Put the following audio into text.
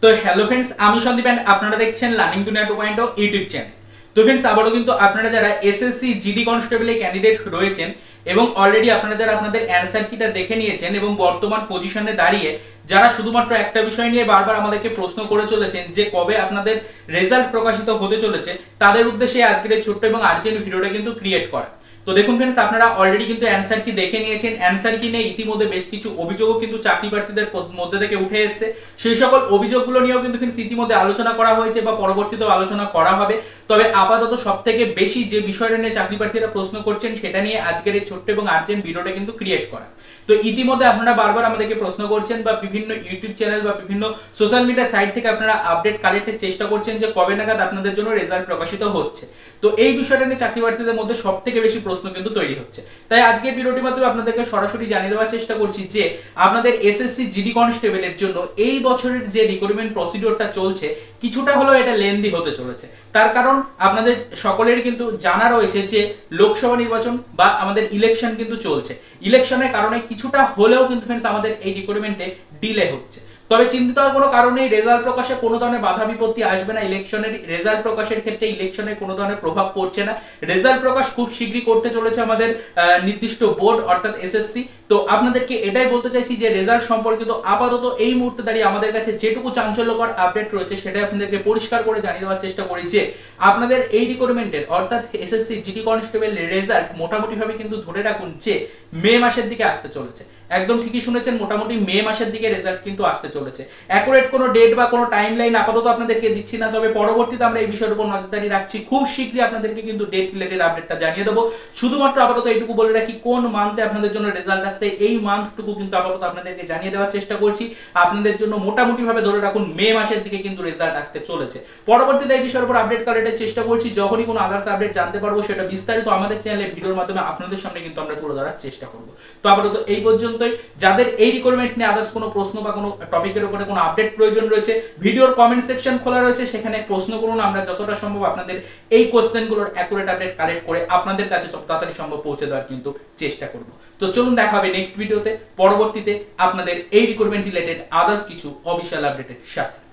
তো hello friends, আমি Sandeep and আপনারা দেখছেন লার্নিং দুনিয়া 2.0 ইউটিউব চ্যানেল। তো ফ্রেন্ডস, আবারও কিন্তু আপনারা যারা এসএসসি জিডি কনস্টেবলের ক্যান্ডিডেট রয়েছেন এবং অলরেডি আপনারা যারা আপনাদের অ্যানসার কিটা দেখে নিয়েছেন এবং বর্তমান পজিশনে দাঁড়িয়ে যারা শুধুমাত্র একটা বিষয় নিয়ে বারবার আমাদেরকে প্রশ্ন করে চলেছেন যে কবে আপনাদের রেজাল্ট প্রকাশিত হতে চলেছে, তাদের উদ্দেশ্যে আজকের এই ছোট্ট এবং আর্জেন্ট ভিডিওটা কিন্তু ক্রিয়েট করা। তো দেখুন ফ্রেন্ডস, আপনারা অলরেডি কিন্তু অ্যানসার কি দেখে নিয়েছেন। অ্যানসার কি নিয়ে ইতিমধ্যে বেশ কিছু অভিযোগও কিন্তু চাকরি প্রার্থীদের মধ্যে থেকে উঠে এসেছে। সেই সকল অভিযোগগুলো নিয়েও কিন্তু ইতিমধ্যে আলোচনা করা হয়েছে বা পরবর্তীতেও আলোচনা করা হবে। তবে আপাতত সবথেকে বেশি যে বিষয়টা নিয়ে চাকরি প্রার্থীরা প্রশ্ন করছেন সেটা নিয়ে আজকের এই ছোট্ট এবং আর্জেন্ট ভিডিওটা কিন্তু ক্রিয়েট করা। তো ইতিমধ্যে আপনারা বারবার আমাদেরকে প্রশ্ন করছেন বা বিভিন্ন ইউটিউব চ্যানেল বা বিভিন্ন সোশ্যাল মিডিয়া সাইট থেকে আপনারা আপডেট কালেক্টের চেষ্টা করছেন যে কবে নাগাদ আপনাদের জন্য রেজাল্ট প্রকাশিত হচ্ছে। তো এই বিষয়টা নিয়ে চাকরি প্রার্থীদের মধ্যে সবথেকে বেশি প্রশ্ন কিন্তু তৈরি হচ্ছে। তাই আজকের ভিডিওটির মাধ্যমে আপনাদেরকে সরাসরি জানিয়ে দেওয়ার চেষ্টা করছি যে আপনাদের এসএসসি জিডি কনস্টেবলের জন্য এই বছরের যে রিক্রুটমেন্ট প্রসিডিওরটা চলছে কিছুটা হলেও এটা লেন্দি হতে চলেছে। তার কারণ আপনাদের সকলেরই কিন্তু জানা রয়েছে যে লোকসভা নির্বাচন বা আমাদের ইলেকশন কিন্তু চলছে। ইলেকশনের কারণে কিছুটা হলেও কিন্তু ফ্রেন্ডস আমাদের এই রিক্রুটমেন্টে ডিলে হচ্ছে। তবে চিন্তিত হওয়ার কোনো কারণ নেই, রেজাল্ট প্রকাশে কোনো ধরনের বাধা বিপত্তি আসবে না। ইলেকশনের রেজাল্ট প্রকাশের ক্ষেত্রে ইলেকশনের কোনো ধরনের প্রভাব পড়ছে না। রেজাল্ট প্রকাশ খুব শীঘ্রই করতে চলেছে আমাদের নির্দিষ্ট বোর্ড অর্থাৎ এসএসসি। তো আপনাদেরকে এটাই বলতে চাইছি যে রেজাল্ট সম্পর্কিত আপাতত এই মুহূর্তে দাঁড়িয়ে আমাদের কাছে যেটুকু চাঞ্চল্যকর আপডেট রয়েছে সেটা আপনাদেরকে পরিষ্কার করে জানিয়ে দেওয়ার চেষ্টা করি যে আপনাদের এই রিক্রুটমেন্টের অর্থাৎ এসএসসি জিডি কনস্টেবল রেজাল্ট মোটামুটিভাবে কিন্তু ধরে রাখুন যে মে মাসের দিকে আসতে চলেছে। একদম ঠিকই শুনেছেন, মোটামুটি মে মাসের দিকে রেজাল্ট কিন্তু আসতে চলেছে। অ্যাকুরেট কোনো ডেট বা কোনো টাইম লাইন আপাতত আপনাদেরকে দিচ্ছি না, তবে পরবর্তীতে আমরা এই বিষয়ের উপর নজরদারি রাখছি। খুব শীঘ্রই আপনাদেরকে কিন্তু ডেট রিলেটেড আপডেটটা জানিয়ে দেবো। শুধুমাত্র আপাতত এইটুকু বলে রাখি কোন মান্থে আপনাদের জন্য রেজাল্ট আসছে এই মান্থটুকু কিন্তু আপাতত আপনাদেরকে জানিয়ে দেওয়ার চেষ্টা করছি। আপনাদের জন্য মোটামুটি ভাবে ধরে রাখুন মে মাসের দিকে কিন্তু রেজাল্ট আসতে চলেছে। পরবর্তীতে এই বিষয়ের উপর আপডেট কালেক্টের চেষ্টা করছি। যখনই কোনো আদার্স আপডেট জানতে পারবো সেটা বিস্তারিত আমাদের চ্যানেলে ভিডিওর মাধ্যমে আপনাদের সামনে কিন্তু আমরা তুলে ধরার চেষ্টা করব। তো আপাতত এই পর্যন্তই। যাদের এই রিক্রুটমেন্ট নিয়ে আদার্স কোনো প্রশ্ন বা কোনো টপিকের উপরে কোনো আপডেট প্রয়োজন রয়েছে, ভিডিওর কমেন্ট সেকশন খোলা রয়েছে, সেখানে প্রশ্ন করুন। আমরা যতটা সম্ভব আপনাদের এই কোশ্চেনগুলোর অ্যাকুরেট আপডেট কালেক্ট করে আপনাদের কাছে যত তাড়াতাড়ি সম্ভব পৌঁছে দেওয়ার কিন্তু চেষ্টা করব। তো চলুন দেখা হবে নেক্সট ভিডিওতে, পরবর্তীতে আপনাদের এই রিক্রুটমেন্ট রিলেটেড আদার্স কিছু অফিশিয়াল আপডেটের সাথে।